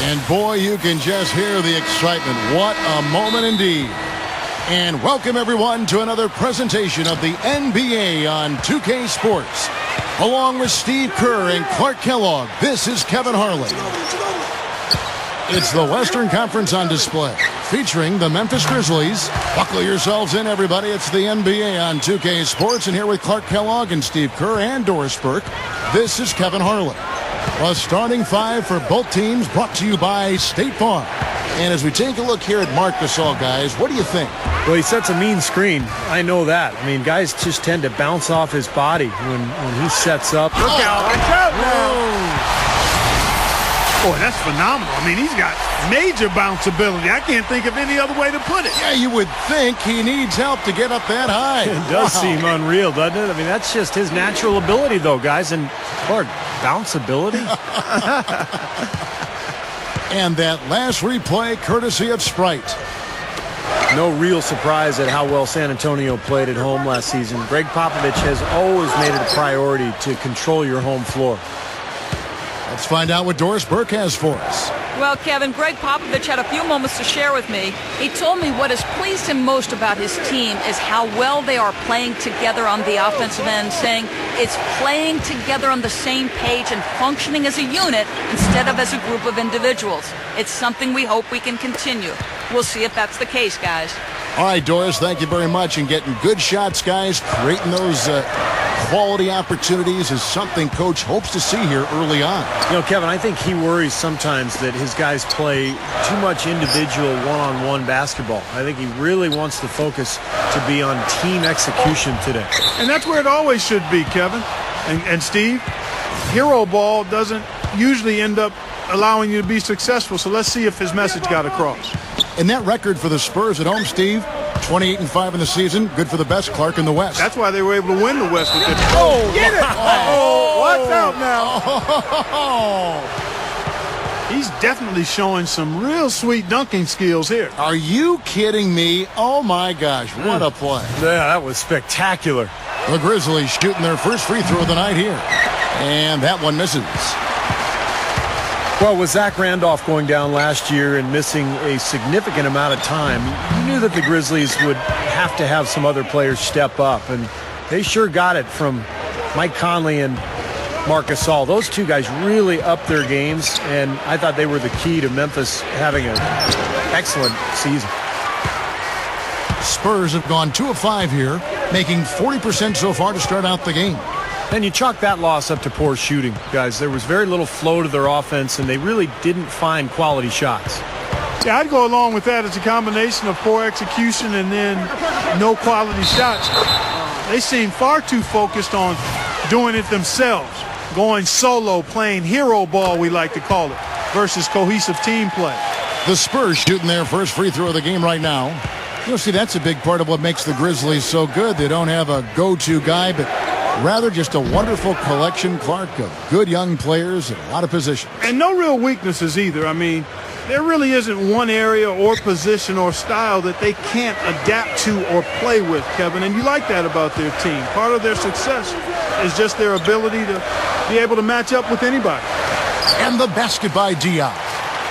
And boy, you can just hear the excitement. What a moment indeed. And welcome everyone to another presentation of the NBA on 2K Sports. Along with Steve Kerr and Clark Kellogg, this is Kevin Harlan. It's the Western Conference on display, featuring the Memphis Grizzlies. Buckle yourselves in, everybody. It's the NBA on 2K Sports, and here with Clark Kellogg and Steve Kerr and Doris Burke, this is Kevin Harlan. A starting five for both teams brought to you by State Farm. And as we take a look here at Marc Gasol, guys, what do you think? Well, he sets a mean screen. I know that. I mean, guys just tend to bounce off his body when he sets up. Look out. Watch out now. Boy, that's phenomenal. I mean, he's got major bounce ability. I can't think of any other way to put it. Yeah, you would think he needs help to get up that high. It does seem unreal, doesn't it? I mean, that's just his natural ability, though, guys. And, Lord, bounce ability? And that last replay, courtesy of Sprite. No real surprise at how well San Antonio played at home last season. Greg Popovich has always made it a priority to control your home floor. Let's find out what Doris Burke has for us. Well, Kevin, Greg Popovich had a few moments to share with me. He told me what has pleased him most about his team is how well they are playing together on the offensive end, saying it's playing together on the same page and functioning as a unit instead of as a group of individuals. It's something we hope we can continue. We'll see if that's the case, guys. All right, Doris, thank you very much. And getting good shots, guys, creating those quality opportunities is something Coach hopes to see here early on. You know, Kevin, I think he worries sometimes that his guys play too much individual one-on-one basketball. I think he really wants the focus to be on team execution today. And that's where it always should be, Kevin. And Steve, hero ball doesn't usually end up allowing you to be successful. So let's see if his message got across. And that record for the Spurs at home, Steve, 28-5 in the season. Good for the best, Clark, in the West. That's why they were able to win the West with it. Oh, get it! Oh, watch out now. Oh. He's definitely showing some real sweet dunking skills here. Are you kidding me? Oh, my gosh, what a play. Yeah, that was spectacular. The Grizzlies shooting their first free throw of the night here. And that one misses. Well, with Zach Randolph going down last year and missing a significant amount of time, you knew that the Grizzlies would have to have some other players step up, and they sure got it from Mike Conley and Marc Gasol. Those two guys really upped their games, and I thought they were the key to Memphis having an excellent season. Spurs have gone 2 of 5 here, making 40% so far to start out the game. And you chalk that loss up to poor shooting, guys. There was very little flow to their offense, and they really didn't find quality shots. Yeah, I'd go along with that. It's a combination of poor execution and then no quality shots. They seem far too focused on doing it themselves, going solo, playing hero ball, we like to call it, versus cohesive team play. The Spurs shooting their first free throw of the game right now. You'll see that's a big part of what makes the Grizzlies so good. They don't have a go-to guy, but rather just a wonderful collection, Clark, of good young players in a lot of positions. And no real weaknesses either. I mean, there really isn't one area or position or style that they can't adapt to or play with, Kevin. And you like that about their team. Part of their success is just their ability to be able to match up with anybody. And the basket by Diop.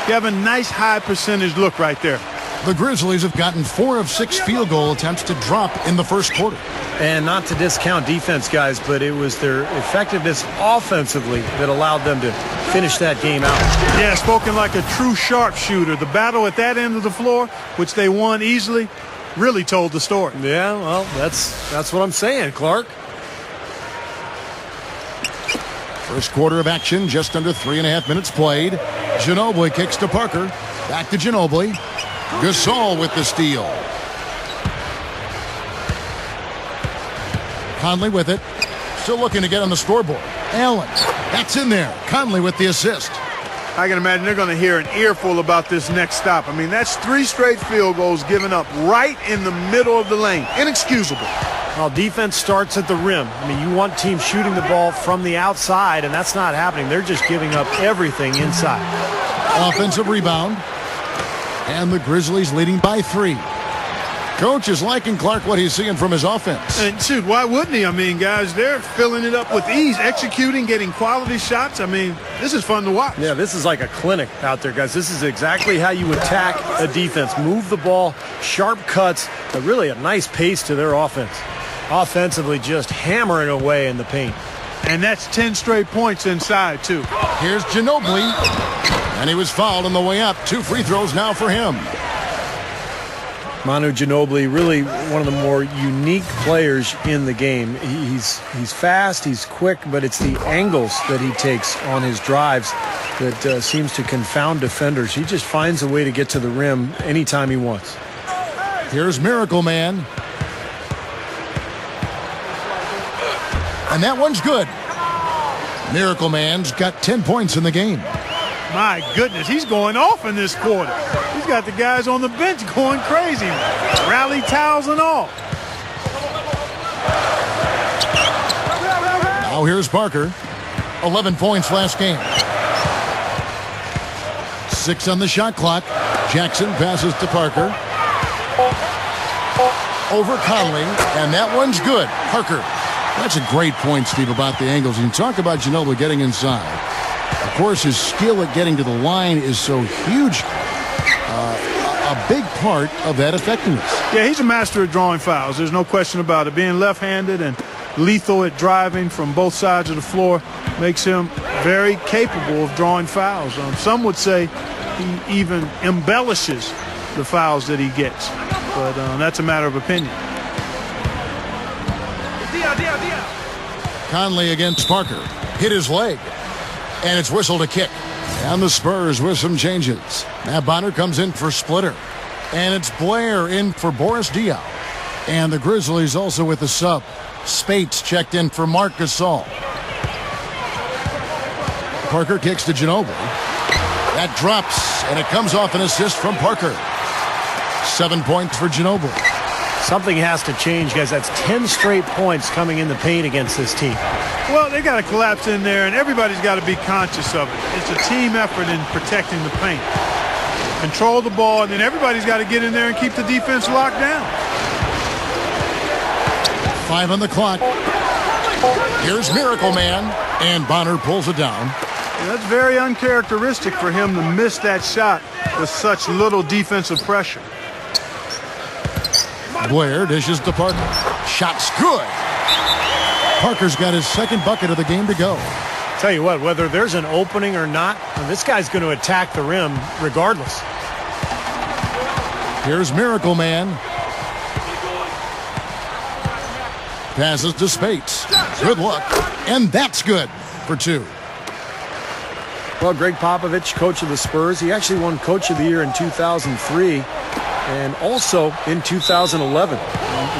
Kevin, nice high percentage look right there. The Grizzlies have gotten 4 of 6 field goal attempts to drop in the first quarter. And not to discount defense, guys, but it was their effectiveness offensively that allowed them to finish that game out. Yeah, spoken like a true sharpshooter. The battle at that end of the floor, which they won easily, really told the story. Yeah, well, that's what I'm saying, Clark. First quarter of action, just under 3.5 minutes played. Ginobili kicks to Parker. Back to Ginobili. Gasol with the steal. Conley with it. Still looking to get on the scoreboard. Allen. That's in there. Conley with the assist. I can imagine they're going to hear an earful about this next stop. I mean, that's 3 straight field goals given up right in the middle of the lane. Inexcusable. Well, defense starts at the rim. I mean, you want teams shooting the ball from the outside, and that's not happening. They're just giving up everything inside. Offensive rebound. And the Grizzlies leading by 3. Coach is liking Clark what he's seeing from his offense. And shoot, why wouldn't he? I mean, guys, they're filling it up with ease, executing, getting quality shots. I mean, this is fun to watch. Yeah, this is like a clinic out there, guys. This is exactly how you attack a defense. Move the ball, sharp cuts, but really a nice pace to their offense. Offensively, just hammering away in the paint. And that's 10 straight points inside, too. Here's Ginobili, and he was fouled on the way up. 2 free throws now for him. Manu Ginobili, really one of the more unique players in the game. He's fast, he's quick, but it's the angles that he takes on his drives that seems to confound defenders. He just finds a way to get to the rim anytime he wants. Here's Miracle Man. And that one's good. Miracle Man's got 10 points in the game. My goodness, he's going off in this quarter. He's got the guys on the bench going crazy. Rally towels and all. Now here's Parker. 11 points last game. 6 on the shot clock. Jackson passes to Parker. Over Conley, and that one's good. Parker. That's a great point, Steve, about the angles. You talk about Ginobili getting inside. Of course, his skill at getting to the line is so huge. A big part of that effectiveness. Yeah, he's a master at drawing fouls. There's no question about it. Being left-handed and lethal at driving from both sides of the floor makes him very capable of drawing fouls. Some would say he even embellishes the fouls that he gets. But that's a matter of opinion. Conley against Parker. Hit his leg. And it's whistled a kick. And the Spurs with some changes. Matt Bonner comes in for Splitter. And it's Blair in for Boris Diaw. And the Grizzlies also with the sub. Spates checked in for Marc Gasol. Parker kicks to Ginobili. That drops, and it comes off an assist from Parker. 7 points for Ginobili. Something has to change, guys. That's 10 straight points coming in the paint against this team. Well, they got to collapse in there, and everybody's got to be conscious of it. It's a team effort in protecting the paint. Control the ball, and then everybody's got to get in there and keep the defense locked down. 5 on the clock. Here's Miracle Man, and Bonner pulls it down. Yeah, that's very uncharacteristic for him to miss that shot with such little defensive pressure. Blair dishes to Parker. Shot's good. Parker's got his second bucket of the game to go. Tell you what, whether there's an opening or not, this guy's going to attack the rim regardless. Here's Miracle Man. Passes to Spates. Good luck. And that's good for 2. Well, Greg Popovich, coach of the Spurs, he actually won Coach of the Year in 2003 and also in 2011.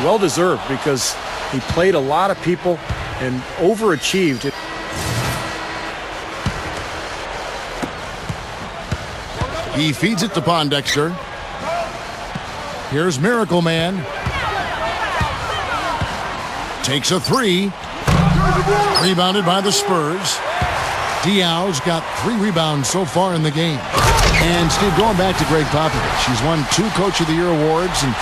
Well-deserved because he played a lot of people and overachieved. He feeds it to Pondexter. Here's Miracle Man. Takes a 3. Rebounded by the Spurs. Diaw's got 3 rebounds so far in the game. And Steve, going back to Greg Popovich, he's won 2 Coach of the Year awards, and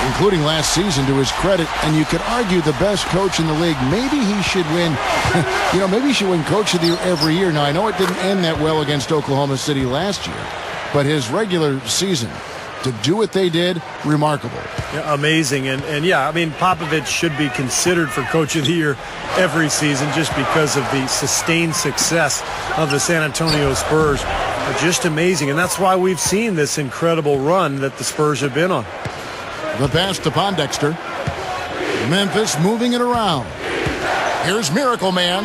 including last season to his credit. And you could argue the best coach in the league. Maybe he should win, maybe he should win Coach of the Year every year. Now, I know it didn't end that well against Oklahoma City last year, but his regular season, to do what they did, remarkable. Yeah, amazing. And yeah, I mean, Popovich should be considered for Coach of the Year every season just because of the sustained success of the San Antonio Spurs. Just amazing. And that's why we've seen this incredible run that the Spurs have been on. The pass to Pondexter. Memphis moving it around. Here's Miracle Man.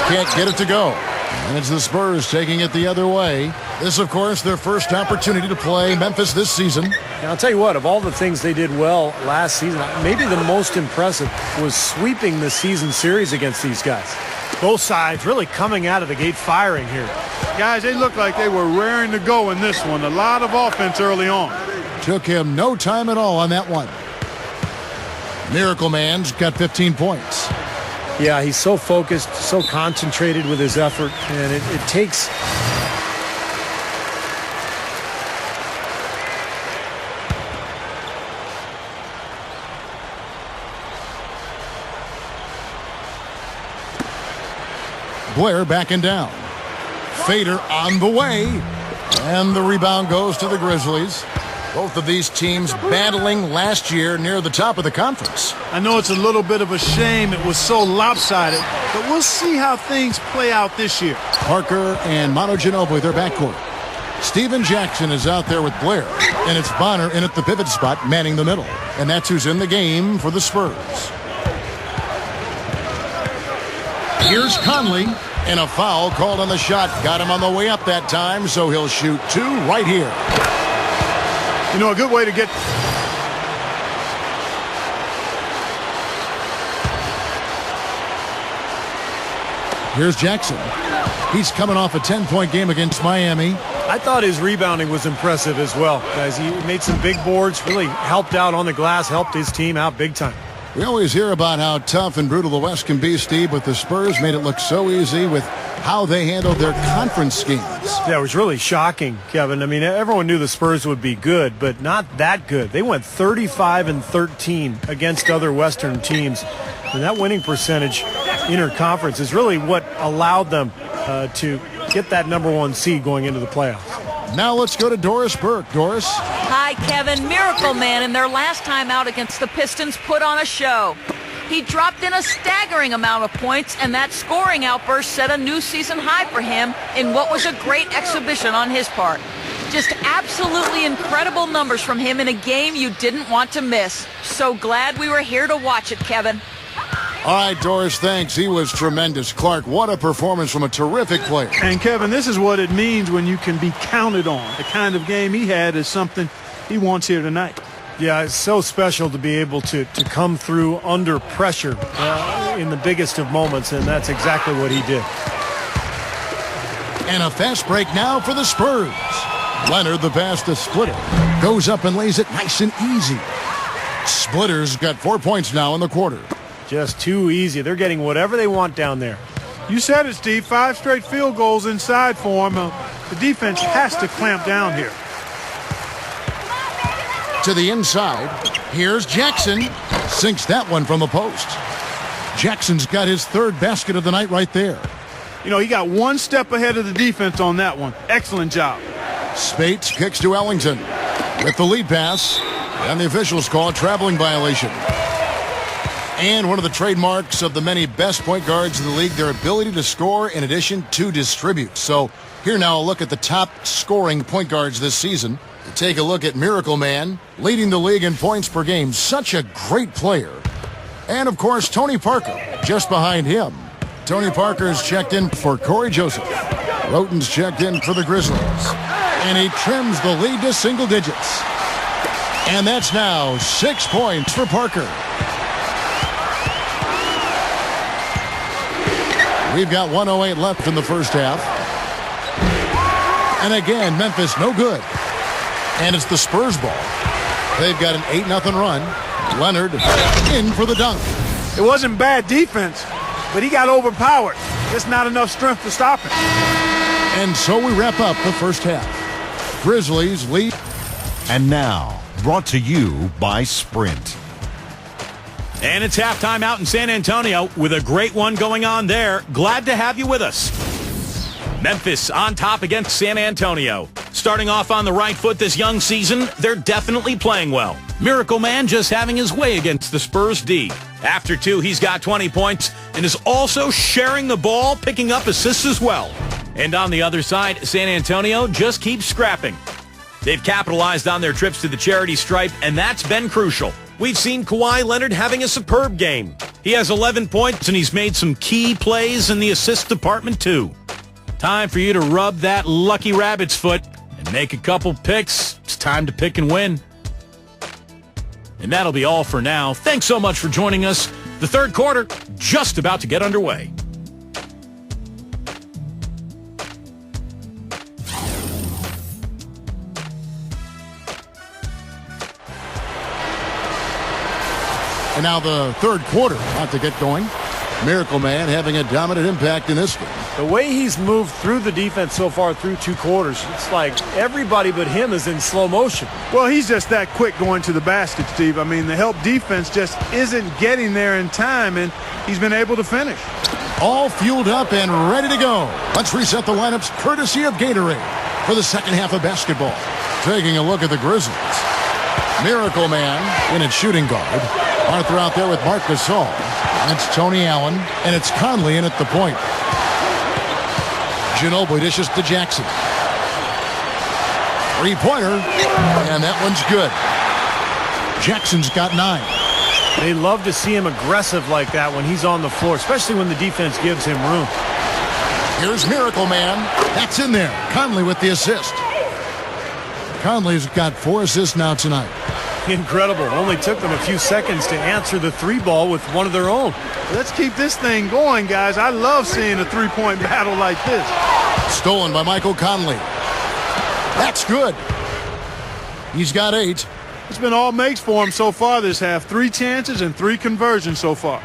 Can't get it to go. And it's the Spurs taking it the other way. This, of course, their first opportunity to play Memphis this season. And I'll tell you what, of all the things they did well last season, maybe the most impressive was sweeping the season series against these guys. Both sides really coming out of the gate firing here. Guys, they looked like they were raring to go in this one. A lot of offense early on. Took him no time at all on that one. Miracle Man's got 15 points. Yeah, he's so focused, so concentrated with his effort, and it takes... Blair backing down. Fader on the way. And the rebound goes to the Grizzlies. Both of these teams battling last year near the top of the conference. I know it's a little bit of a shame it was so lopsided, but we'll see how things play out this year. Parker and Manu Ginobili, their backcourt. Steven Jackson is out there with Blair, and it's Bonner in at the pivot spot, manning the middle. And that's who's in the game for the Spurs. Here's Conley, and a foul called on the shot. Got him on the way up that time, so he'll shoot 2 right here. You know, a good way to get... Here's Jackson. He's coming off a 10-point game against Miami. I thought his rebounding was impressive as well, guys. He made some big boards, really helped out on the glass, helped his team out big time. We always hear about how tough and brutal the West can be, Steve, but the Spurs made it look so easy with how they handled their conference schemes. Yeah, it was really shocking, Kevin. I mean, everyone knew the Spurs would be good, but not that good. They went 35-13 against other Western teams, and that winning percentage interconference is really what allowed them to get that #1 seed going into the playoffs. Now let's go to Doris Burke. Doris? Hi, Kevin. Miracle Man in their last time out against the Pistons put on a show. He dropped in a staggering amount of points, and that scoring outburst set a new season high for him in what was a great exhibition on his part. Just absolutely incredible numbers from him in a game you didn't want to miss. So glad we were here to watch it, Kevin. All right, Doris, thanks. He was tremendous. Clark, what a performance from a terrific player. And, Kevin, this is what it means when you can be counted on. The kind of game he had is something he wants here tonight. Yeah, it's so special to be able to come through under pressure in the biggest of moments, and that's exactly what he did. And a fast break now for the Spurs. Leonard, the pass to Splitter, goes up and lays it nice and easy. Splitter's got 4 points now in the quarter. Just too easy. They're getting whatever they want down there. You said it, Steve. 5 straight field goals inside for him. The defense has to clamp down here. To the inside. Here's Jackson. Sinks that one from the post. Jackson's got his 3rd basket of the night right there. You know, he got 1 step ahead of the defense on that one. Excellent job. Spates kicks to Ellington with the lead pass. And the officials call a traveling violation. And one of the trademarks of the many best point guards in the league, their ability to score in addition to distribute. So here now a look at the top scoring point guards this season. Take a look at Miracle Man, leading the league in points per game. Such a great player. And, of course, Tony Parker, just behind him. Tony Parker's checked in for Corey Joseph. Roten's checked in for the Grizzlies. And he trims the lead to single digits. And that's now 6 points for Parker. We've got 1:08 left in the first half. And again, Memphis no good. And it's the Spurs ball. They've got an 8-0 run. Leonard in for the dunk. It wasn't bad defense, but he got overpowered. Just not enough strength to stop him. And so we wrap up the first half. Grizzlies lead. And now, brought to you by Sprint. And it's halftime out in San Antonio with a great one going on there. Glad to have you with us. Memphis on top against San Antonio. Starting off on the right foot this young season, they're definitely playing well. Miracle Man just having his way against the Spurs D. After 2, he's got 20 points and is also sharing the ball, picking up assists as well. And on the other side, San Antonio just keeps scrapping. They've capitalized on their trips to the charity stripe, and that's been crucial. We've seen Kawhi Leonard having a superb game. He has 11 points, and he's made some key plays in the assist department, too. Time for you to rub that lucky rabbit's foot and make a couple picks. It's time to pick and win. And that'll be all for now. Thanks so much for joining us. The third quarter just about to get underway. And now the third quarter about to get going. Miracle Man having a dominant impact in this game. The way he's moved through the defense so far through 2 quarters, it's like everybody but him is in slow motion. Well, he's just that quick going to the basket, Steve. I mean, the help defense just isn't getting there in time, and he's been able to finish. all fueled up and ready to go. Let's reset the lineups courtesy of Gatorade for the second half of basketball. Taking a look at the Grizzlies. Miracle Man in at shooting guard. Arthur out there with Marc Gasol. It's Tony Allen, and it's Conley in at the point. Ginobili dishes to Jackson. Three-pointer, and that one's good. Jackson's got 9. They love to see him aggressive like that when he's on the floor, especially when the defense gives him room. Here's Miracle Man. That's in there. Conley with the assist. Conley's got 4 assists now tonight. Incredible. Only took them a few seconds to answer the 3-ball with one of their own. Let's keep this thing going, guys. I love seeing a three-point battle like this. Stolen by Michael Conley. That's good. He's got 8. It's been all makes for him so far this half. 3 chances and 3 conversions so far.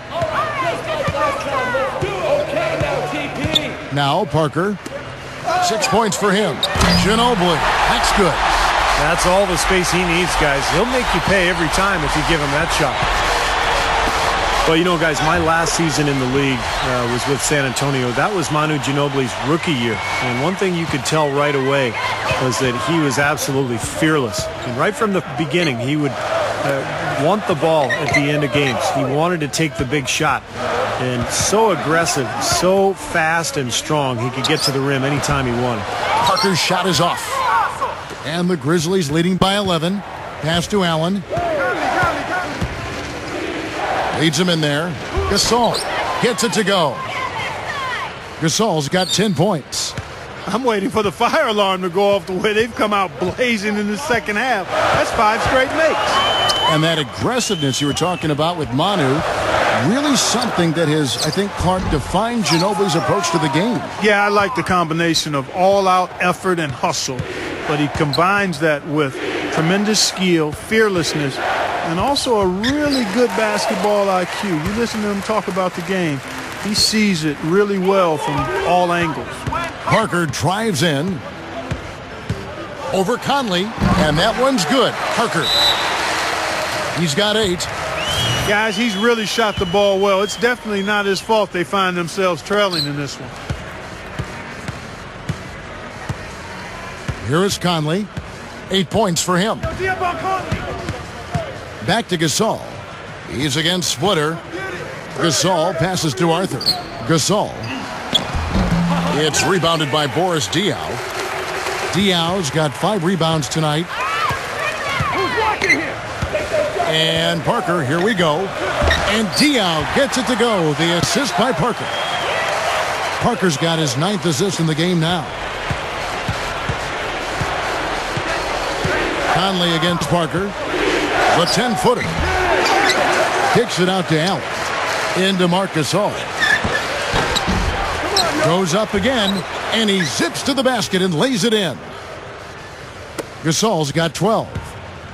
Now Parker. 6 points for him. Ginobili. That's good. That's all the space he needs, guys. He'll make you pay every time if you give him that shot. Well, you know, guys, my last season in the league was with San Antonio. That was Manu Ginobili's rookie year. And one thing you could tell right away was that he was absolutely fearless. And right from the beginning, he would want the ball at the end of games. He wanted to take the big shot. And so aggressive, so fast and strong, he could get to the rim anytime he wanted. Parker's shot is off. And the Grizzlies leading by 11. Pass to Allen. Leads him in there. Gasol gets it to go. Gasol's got 10 points. I'm waiting for the fire alarm to go off the way they've come out blazing in the second half. That's 5 straight makes. And that aggressiveness you were talking about with Manu, really something that has, I think, Clark, defined Ginobili's approach to the game. Yeah, I like the combination of all-out effort and hustle, but he combines that with tremendous skill, fearlessness, and also a really good basketball IQ. You listen to him talk about the game, he sees it really well from all angles. Parker drives in over Conley, and that one's good. Parker. He's got 8. Guys, he's really shot the ball well. It's definitely not his fault they find themselves trailing in this one. Here is Conley. 8 points for him. Back to Gasol. He's against Splitter. Gasol passes to Arthur. Gasol. It's rebounded by Boris Diaw. Diaw's got 5 rebounds tonight. And Parker, here we go. And Diaw gets it to go. The assist by Parker. Parker's got his 9th assist in the game now. Conley against Parker. The 10-footer. Kicks it out to Allen. Into Marc Gasol. Goes up again, and he zips to the basket and lays it in. Gasol's got 12.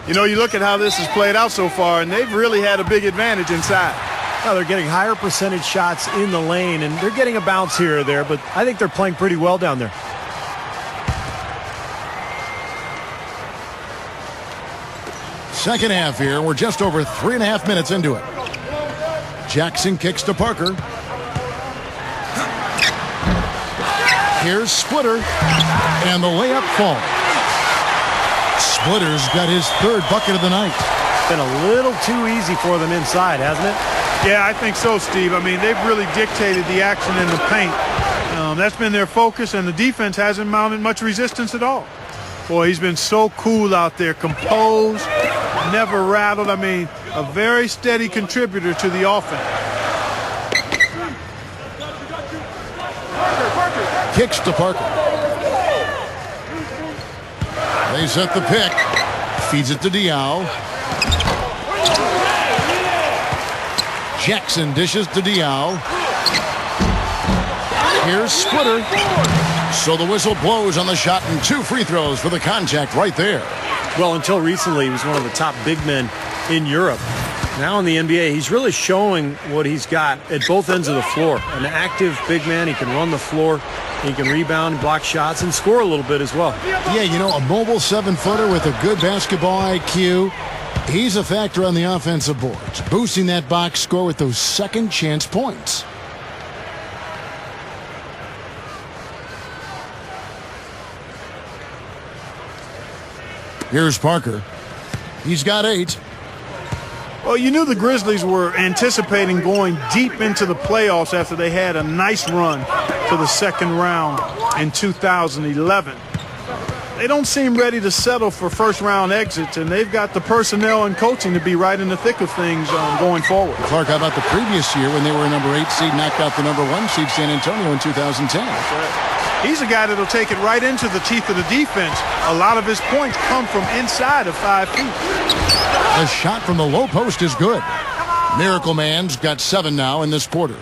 You know, you look at how this has played out so far, and they've really had a big advantage inside. Well, they're getting higher percentage shots in the lane, and they're getting a bounce here or there, but I think they're playing pretty well down there. Second half here. We're just over 3.5 minutes into it. Jackson kicks to Parker. Here's Splitter, and the layup falls. Splitter's got his 3rd bucket of the night. Been a little too easy for them inside, hasn't it? Yeah, I think so, Steve. I mean, they've really dictated the action in the paint. That's been their focus, and the defense hasn't mounted much resistance at all. Boy, he's been so cool out there, composed, never rattled. I mean, a very steady contributor to the offense. Kicks to Parker. They set the pick. Feeds it to Diaw. Jackson dishes to Diaw. Here's Splitter. So the whistle blows on the shot, and 2 free throws for the contact right there. Well, until recently, he was one of the top big men in Europe. Now in the NBA, he's really showing what he's got at both ends of the floor. An active big man. He can run the floor. He can rebound, block shots, and score a little bit as well. Yeah, you know, a mobile 7-footer with a good basketball IQ. He's a factor on the offensive boards, boosting that box score with those second chance points. Here's Parker. He's got 8. Well, you knew the Grizzlies were anticipating going deep into the playoffs after they had a nice run to the second round in 2011. They don't seem ready to settle for first-round exits, and they've got the personnel and coaching to be right in the thick of things going forward. Clark, how about the previous year when they were a number 8 seed, knocked out the number 1 seed San Antonio in 2010? That's right. He's a guy that'll take it right into the teeth of the defense. A lot of his points come from inside of 5 feet. The shot from the low post is good. Miracle Man's got 7 now in this quarter.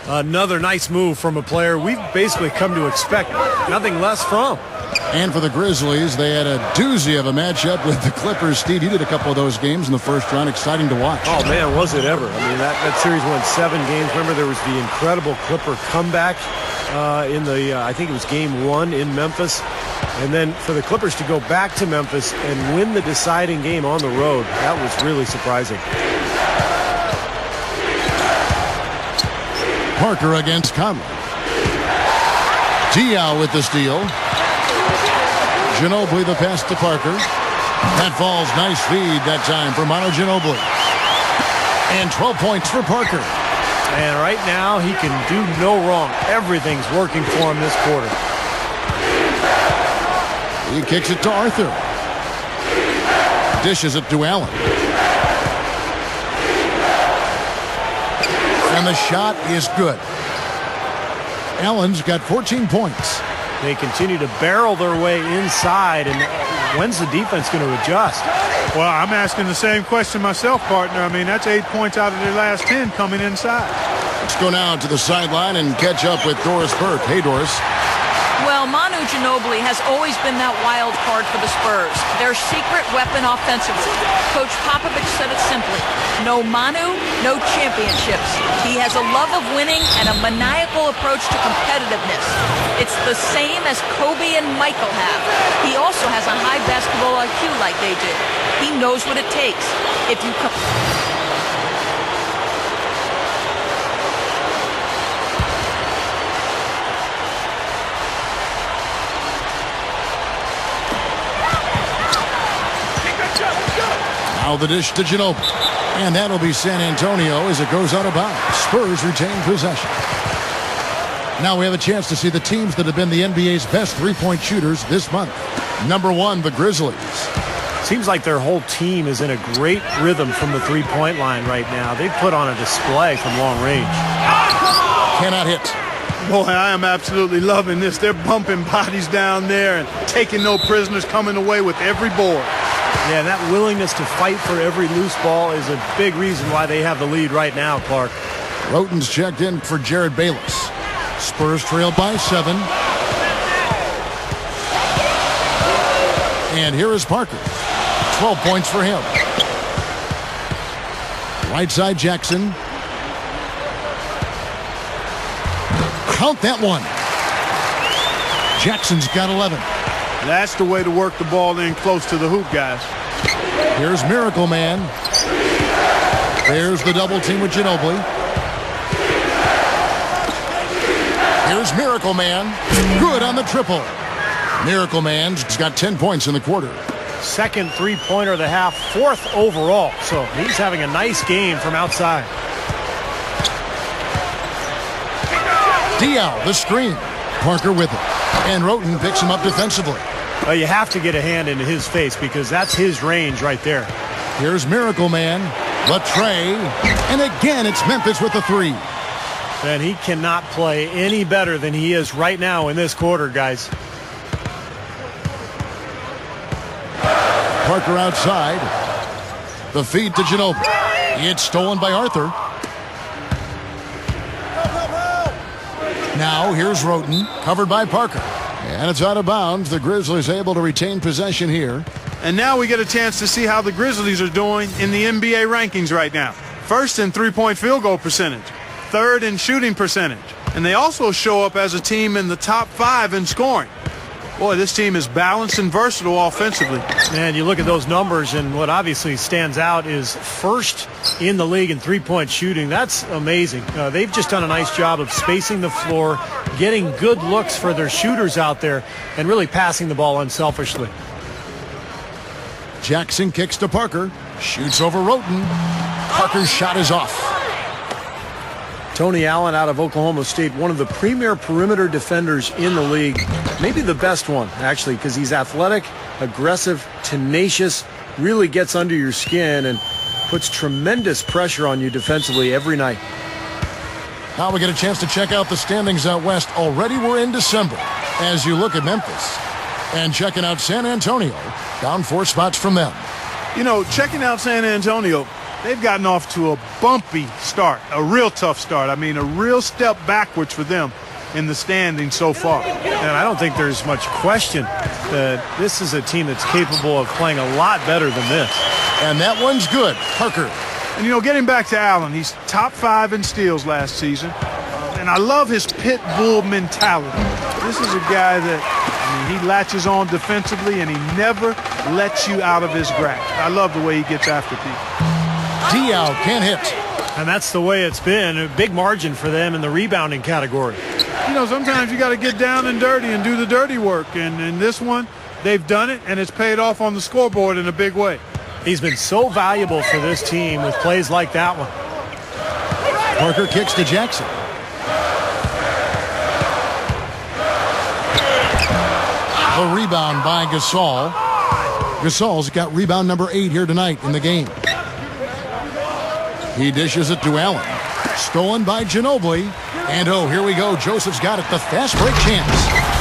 Another nice move from a player we've basically come to expect nothing less from. And for the Grizzlies, they had a doozy of a matchup with the Clippers. Steve, you did a couple of those games in the first round. Exciting to watch. Oh, man, was it ever. I mean, that series went 7 games. Remember, there was the incredible Clipper comeback in the, I think it was game 1 in Memphis. And then for the Clippers to go back to Memphis and win the deciding game on the road, that was really surprising. Parker against Conley. Diaw with the steal. Ginobili the pass to Parker. That falls. Nice feed that time for Manu Ginobili. And 12 points for Parker. And right now he can do no wrong. Everything's working for him this quarter. He kicks it to Arthur. Dishes it to Allen. And the shot is good. Allen's got 14 points. They continue to barrel their way inside, and when's the defense going to adjust? Well, I'm asking the same question myself, partner. I mean, that's 8 points out of their last 10 coming inside. Let's go now to the sideline and catch up with Doris Burke. Hey, Doris. Well, Manu Ginobili has always been that wild card for the Spurs, their secret weapon offensively. Coach Popovich said it simply: no Manu, no championships. He has a love of winning and a maniacal approach to competitiveness. It's the same as Kobe and Michael have. He also has a high basketball IQ like they do. He knows what it takes. If you Now the dish to Ginobili. And that'll be San Antonio as it goes out of bounds. Spurs retain possession. Now we have a chance to see the teams that have been the NBA's best three-point shooters this month. Number 1, the Grizzlies. Seems like their whole team is in a great rhythm from the three-point line right now. They've put on a display from long range. Cannot hit. Boy, I am absolutely loving this. They're bumping bodies down there and taking no prisoners, coming away with every board. Yeah, that willingness to fight for every loose ball is a big reason why they have the lead right now, Clark. Roten's checked in for Jared Bayless. Spurs trail by 7. And here is Parker. 12 points for him. Right side Jackson. Count that one. Jackson's got 11. That's the way to work the ball in close to the hoop, guys. Here's Miracle Man. There's the double team with Ginobili. Here's Miracle Man. Good on the triple. Miracle Man's got 10 points in the quarter. Second three-pointer of the half, 4th overall. So he's having a nice game from outside. Diaw, the screen. Parker with it. And Roten picks him up defensively. Well, you have to get a hand into his face because that's his range right there. Here's Miracle Man. Latre. And again, it's Memphis with the 3. And he cannot play any better than he is right now in this quarter, guys. Parker outside. The feed to Ginobili. It's stolen by Arthur. Now here's Roten, covered by Parker. And it's out of bounds. The Grizzlies able to retain possession here. And now we get a chance to see how the Grizzlies are doing in the NBA rankings right now. First in three-point field goal percentage. Third in shooting percentage. And they also show up as a team in the top 5 in scoring. Boy, this team is balanced and versatile offensively. And you look at those numbers, and what obviously stands out is first in the league in three-point shooting. That's amazing. They've just done a nice job of spacing the floor, getting good looks for their shooters out there, and really passing the ball unselfishly. Jackson kicks to Parker. Shoots over Roten. Parker's shot is off. Tony Allen out of Oklahoma State, one of the premier perimeter defenders in the league. Maybe the best one, actually, because he's athletic, aggressive, tenacious, really gets under your skin and puts tremendous pressure on you defensively every night. Now we get a chance to check out the standings out west. Already we're in December as you look at Memphis. And checking out San Antonio, down 4 spots from them. You know, checking out San Antonio, they've gotten off to a bumpy start, a real tough start. I mean, a real step backwards for them in the standings so far. And I don't think there's much question that this is a team that's capable of playing a lot better than this. And that one's good. Parker. And, you know, getting back to Allen, he's top 5 in steals last season. And I love his pit bull mentality. This is a guy that, he latches on defensively, and he never lets you out of his grasp. I love the way he gets after people. Diaw can't hit. And that's the way it's been. A big margin for them in the rebounding category. You know, sometimes you got to get down and dirty and do the dirty work. And in this one, they've done it, and it's paid off on the scoreboard in a big way. He's been so valuable for this team with plays like that one. Parker kicks to Jackson. A rebound by Gasol. Gasol's got rebound number 8 here tonight in the game. He dishes it to Allen. Stolen by Ginobili. And here we go. Joseph's got it. The fast break chance.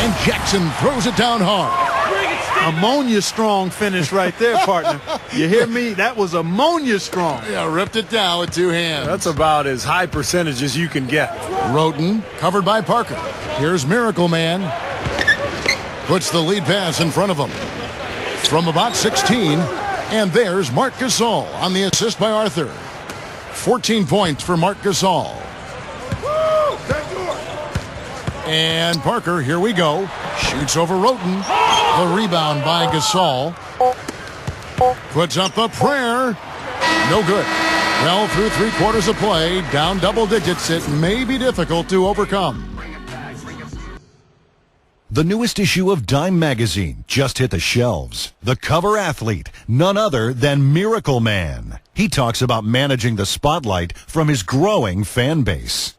And Jackson throws it down hard. Ammonia strong finish right there, partner. You hear me? That was ammonia strong. Yeah, ripped it down with 2 hands. That's about as high percentage as you can get. Roten covered by Parker. Here's Miracle Man. Puts the lead pass in front of him. From about 16. And there's Marc Gasol on the assist by Arthur. 14 points for Marc Gasol. And Parker, here we go. Shoots over Roten. The rebound by Gasol. Puts up a prayer. No good. Well, through 3/4 of play, down double digits, it may be difficult to overcome. The newest issue of Dime magazine just hit the shelves. The cover athlete, none other than Miracle Man. He talks about managing the spotlight from his growing fan base.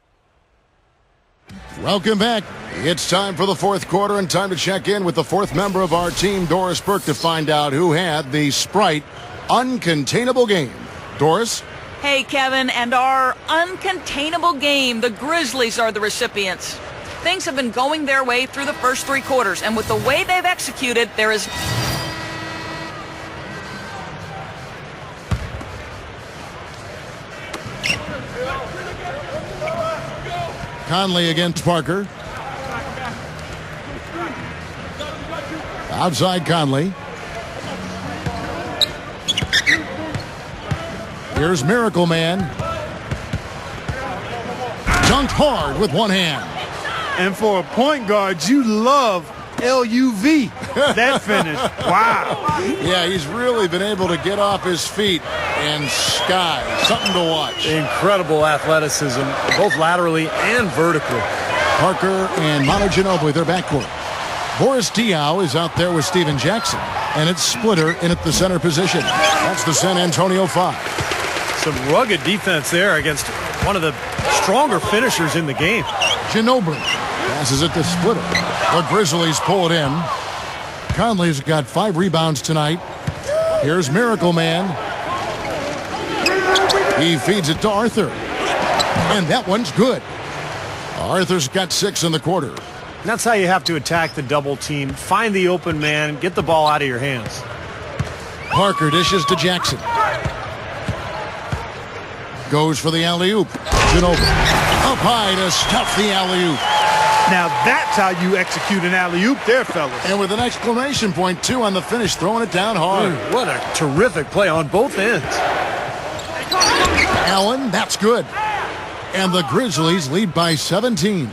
Welcome back. It's time for the 4th quarter and time to check in with the 4th member of our team, Doris Burke, to find out who had the Sprite uncontainable game. Doris? Hey, Kevin, and our uncontainable game, the Grizzlies are the recipients. Things have been going their way through the first 3 quarters, and with the way they've executed, there is... Conley against Parker. Outside Conley. Here's Miracle Man. Dunked hard with 1 hand. And for a point guard, you love LUV, that finish. Wow. Yeah, he's really been able to get off his feet and sky. Something to watch. Incredible athleticism, both laterally and vertically. Parker and Manu Ginobili, their backcourt. Boris Diaw is out there with Steven Jackson. And it's Splitter in at the center position. That's the San Antonio 5. Some rugged defense there against one of the stronger finishers in the game. Ginobili passes it to Splitter. The Grizzlies pull it in. Conley's got 5 rebounds tonight. Here's Miracle Man. He feeds it to Arthur. And that one's good. Arthur's got 6 in the quarter. That's how you have to attack the double team. Find the open man, get the ball out of your hands. Parker dishes to Jackson. Goes for the alley-oop. Ginobili up high to stuff the alley-oop. Now that's how you execute an alley-oop there, fellas. And with an exclamation point, too, on the finish, throwing it down hard. What a terrific play on both ends. Allen, that's good. And the Grizzlies lead by 17.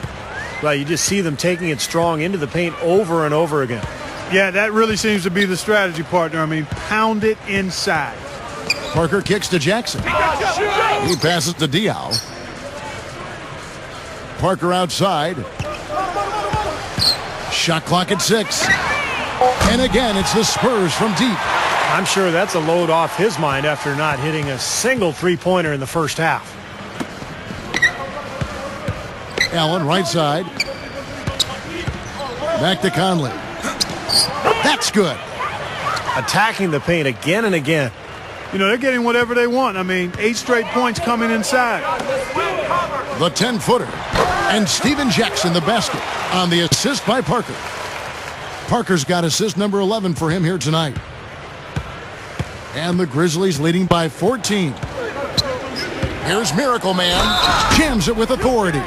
Well, you just see them taking it strong into the paint over and over again. Yeah, that really seems to be the strategy, partner. I mean, pound it inside. Parker kicks to Jackson. He passes to Diaw. Parker outside. Shot clock at 6. And again, it's the Spurs from deep. I'm sure that's a load off his mind after not hitting a single three-pointer in the first half. Allen, right side. Back to Conley. That's good. Attacking the paint again and again. You know, they're getting whatever they want. I mean, 8 straight points coming inside. The 10-footer. And Steven Jackson, the basket, on the assist by Parker. Parker's got assist number 11 for him here tonight. And the Grizzlies leading by 14. Here's Miracle Man. Jams it with authority.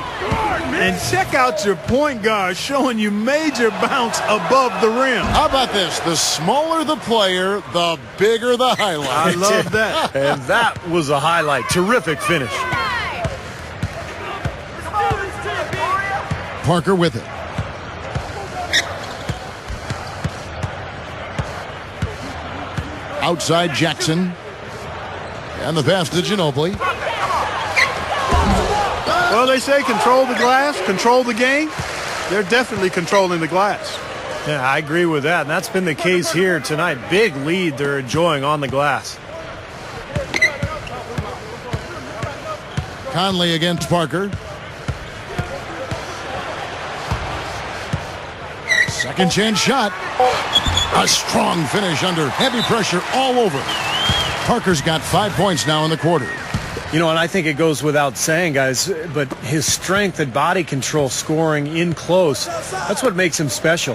And check out your point guard showing you major bounce above the rim. How about this? The smaller the player, the bigger the highlight. I love that. And that was a highlight. Terrific finish. Parker with it. Outside Jackson. And the pass to Ginobili. Well, they say control the glass, control the game. They're definitely controlling the glass. Yeah, I agree with that. And that's been the case here tonight. Big lead they're enjoying on the glass. Conley against Parker. Second chance shot. A strong finish under heavy pressure all over. Parker's got 5 points now in the quarter. You know, and I think it goes without saying, guys, but his strength and body control scoring in close, that's what makes him special.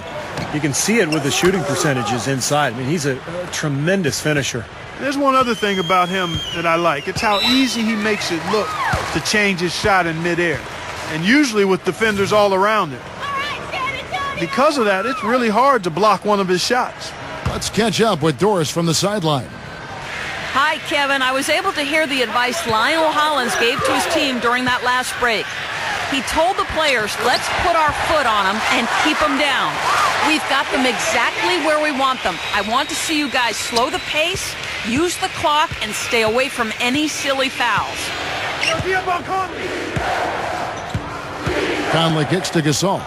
You can see it with the shooting percentages inside. I mean, he's a tremendous finisher. There's one other thing about him that I like. It's how easy he makes it look to change his shot in midair, and usually with defenders all around him. Because of that, it's really hard to block one of his shots. Let's catch up with Doris from the sideline. Hi, Kevin. I was able to hear the advice Lionel Hollins gave to his team during that last break. He told the players, let's put our foot on them and keep them down. We've got them exactly where we want them. I want to see you guys slow the pace, use the clock, and stay away from any silly fouls. Conley kicks to Gasol.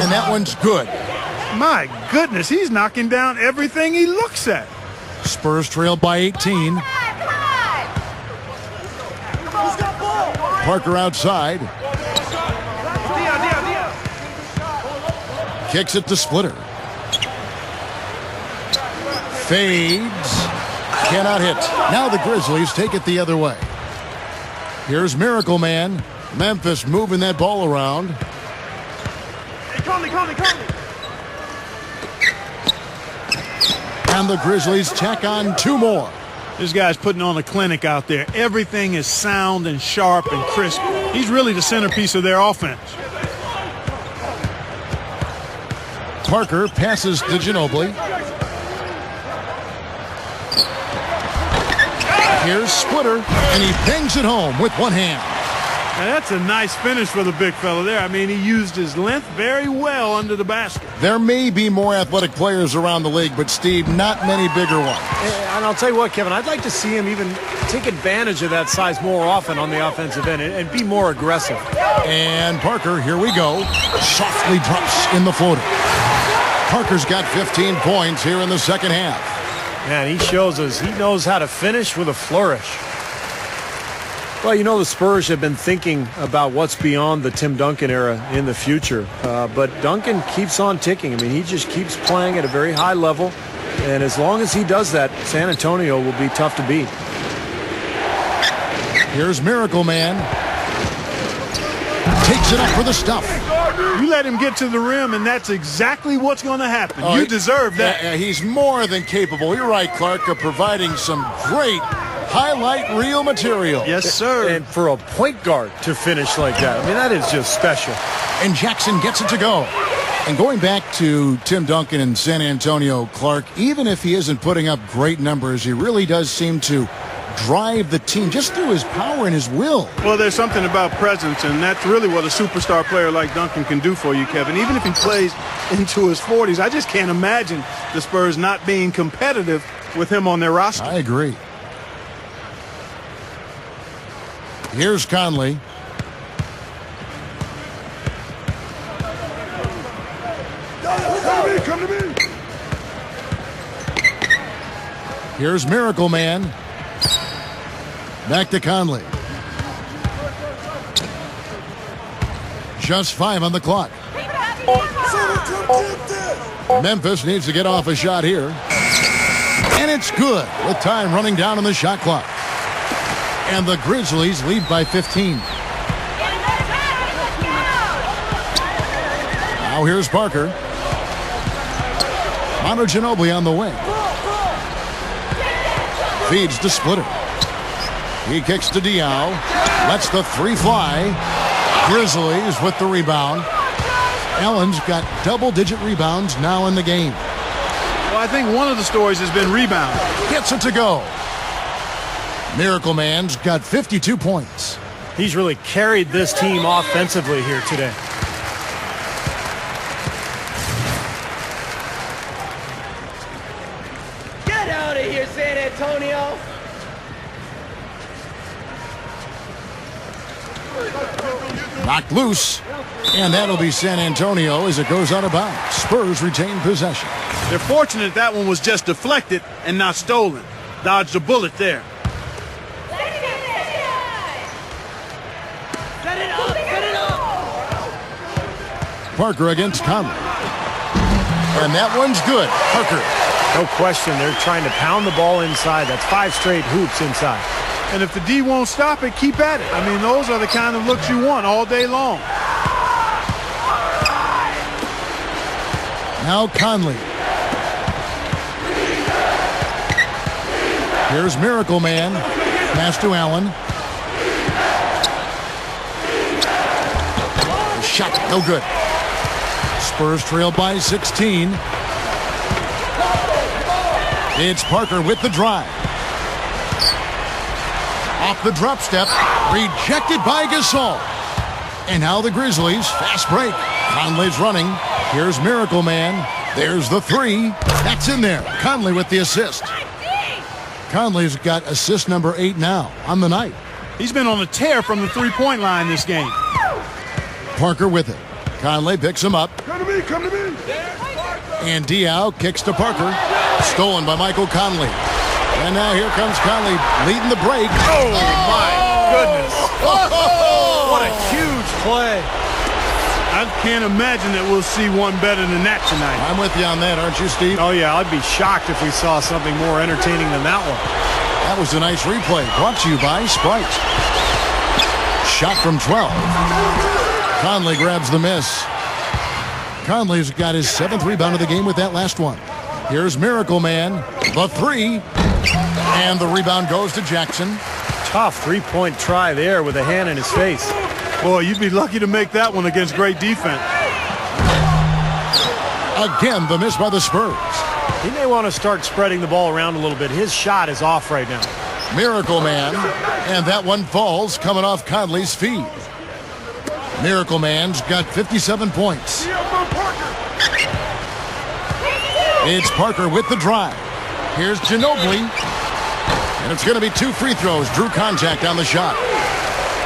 And that one's good. My goodness, he's knocking down everything he looks at. Spurs trail by 18. Parker outside. Kicks it to Splitter. Fades. Cannot hit. Now the Grizzlies take it the other way. Here's Miracle Man. Memphis moving that ball around. And the Grizzlies tack on 2 more. This guy's putting on a clinic out there. Everything is sound and sharp and crisp. He's really the centerpiece of their offense. Parker passes to Ginobili. Here's Splitter, and he bangs it home with one hand. Now that's a nice finish for the big fella there. I mean, he used his length very well under the basket. There may be more athletic players around the league, but, Steve, not many bigger ones. And I'll tell you what, Kevin, I'd like to see him even take advantage of that size more often on the offensive end and be more aggressive. And Parker, here we go, softly drops in the floater. Parker's got 15 points here in the second half. Man, he shows us he knows how to finish with a flourish. Well, you know, the Spurs have been thinking about what's beyond the Tim Duncan era in the future. But Duncan keeps on ticking. I mean, he just keeps playing at a very high level. And as long as he does that, San Antonio will be tough to beat. Here's Miracle Man. Takes it up for the stuff. You let him get to the rim, and that's exactly what's going to happen. You deserve that. He's more than capable. You're right, Clark, of providing some great highlight reel material. Yes, sir. And for a point guard to finish like that, I mean, that is just special. And Jackson gets it to go. And going back to Tim Duncan in San Antonio, Clark, even if he isn't putting up great numbers, he really does seem to drive the team just through his power and his will. Well, there's something about presence, and that's really what a superstar player like Duncan can do for you, Kevin. Even if he plays into his 40s, I just can't imagine the Spurs not being competitive with him on their roster. I agree. Here's Conley. Here's Miracle Man. Back to Conley. Just 5 on the clock. Memphis needs to get off a shot here. And it's good with time running down on the shot clock. And the Grizzlies lead by 15. Now here's Parker. Manu Ginobili on the wing. Feeds to Splitter. He kicks to Diaw. Lets the three fly. Grizzlies with the rebound. Allen's got double-digit rebounds now in the game. Well, I think one of the stories has been rebound. Gets it to go. Miracle Man's got 52 points. He's really carried this team offensively here today. Get out of here, San Antonio! Knocked loose. And that'll be San Antonio as it goes out of bounds. Spurs retain possession. They're fortunate that one was just deflected and not stolen. Dodged a bullet there. Set it up! Parker against Conley. And that one's good. Parker. No question, they're trying to pound the ball inside. That's 5 straight hoops inside. And if the D won't stop it, keep at it. I mean, those are the kind of looks you want all day long. Now Conley. Here's Miracle Man. Pass to Allen. The shot, no good. Spurs trail by 16. It's Parker with the drive. Off the drop step. Rejected by Gasol. And now the Grizzlies. Fast break. Conley's running. Here's Miracle Man. There's the three. That's in there. Conley with the assist. Conley's got assist number 8 now on the night. He's been on a tear from the three-point line this game. Parker with it. Conley picks him up. Come to me, come to me. And Diaw kicks to Parker. Stolen by Michael Conley. And now here comes Conley leading the break. Oh, my goodness. What a huge play. I can't imagine that we'll see one better than that tonight. I'm with you on that, aren't you, Steve? Oh, yeah, I'd be shocked if we saw something more entertaining than that one. That was a nice replay. Brought to you by Sprite. Shot from 12. Conley grabs the miss. Conley's got his 7th rebound of the game with that last one. Here's Miracle Man. The three. And the rebound goes to Jackson. Tough three-point try there with a hand in his face. Boy, you'd be lucky to make that one against great defense. Again, the miss by the Spurs. He may want to start spreading the ball around a little bit. His shot is off right now. Miracle Man. And that one falls coming off Conley's feed. Miracle Man's got 57 points. It's Parker with the drive. Here's Ginobili. And it's going to be 2 free throws. Drew contact on the shot.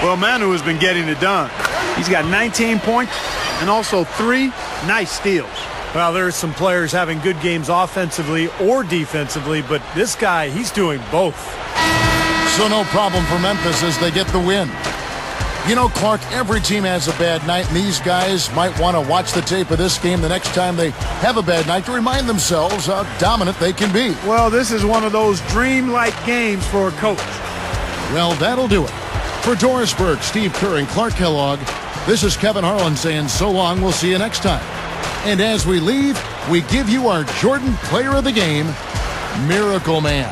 Well, Manu has been getting it done. He's got 19 points and also 3 nice steals. Well, there's some players having good games offensively or defensively, but this guy, he's doing both. So no problem for Memphis as they get the win. You know, Clark, every team has a bad night, and these guys might want to watch the tape of this game the next time they have a bad night to remind themselves how dominant they can be. Well, this is one of those dream-like games for a coach. Well, that'll do it. For Doris Burke, Steve Kerr, and Clark Kellogg, this is Kevin Harlan saying so long. We'll see you next time. And as we leave, we give you our Jordan Player of the Game, Miracle Man.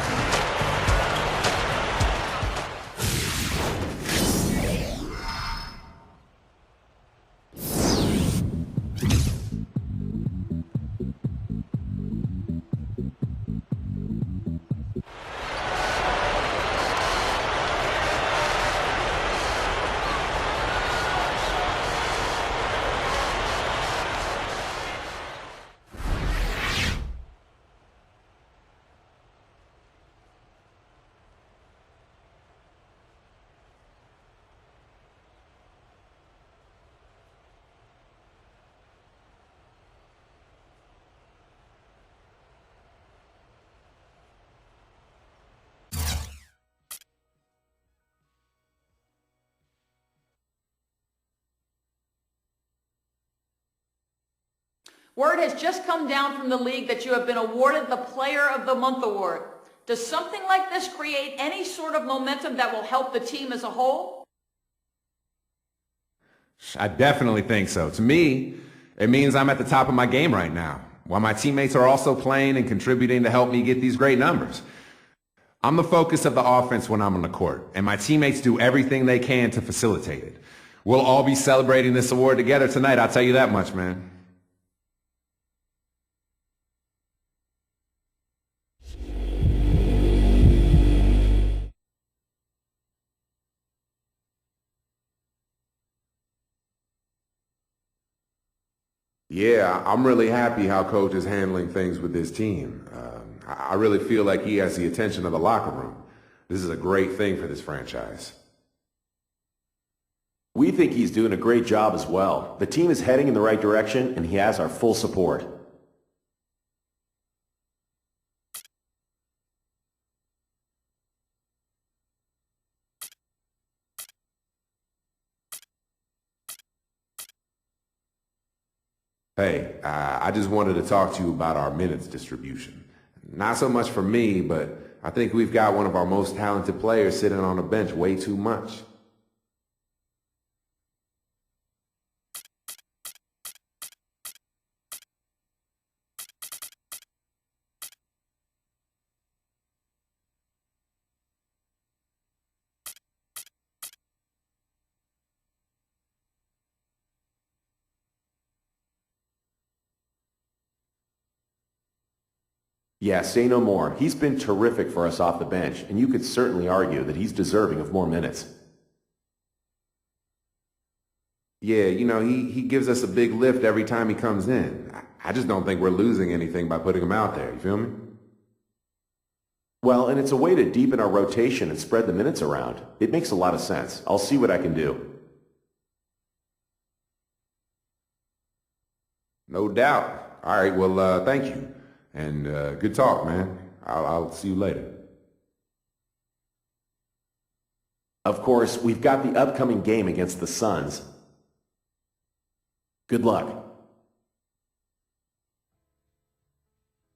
Word has just come down from the league that you have been awarded the Player of the Month award. Does something like this create any sort of momentum that will help the team as a whole? I definitely think so. To me, it means I'm at the top of my game right now, while my teammates are also playing and contributing to help me get these great numbers. I'm the focus of the offense when I'm on the court, and my teammates do everything they can to facilitate it. We'll all be celebrating this award together tonight, I'll tell you that much, man. Yeah, I'm really happy how Coach is handling things with his team. I really feel like he has the attention of the locker room. This is a great thing for this franchise. We think he's doing a great job as well. The team is heading in the right direction, and he has our full support. Hey, I just wanted to talk to you about our minutes distribution. Not so much for me, but I think we've got one of our most talented players sitting on the bench way too much. Yeah, say no more. He's been terrific for us off the bench, and you could certainly argue that he's deserving of more minutes. Yeah, you know, he gives us a big lift every time he comes in. I just don't think we're losing anything by putting him out there, you feel me? Well, and it's a way to deepen our rotation and spread the minutes around. It makes a lot of sense. I'll see what I can do. No doubt. All right, well, thank you. And good talk, man. I'll see you later. Of course, we've got the upcoming game against the Suns. Good luck.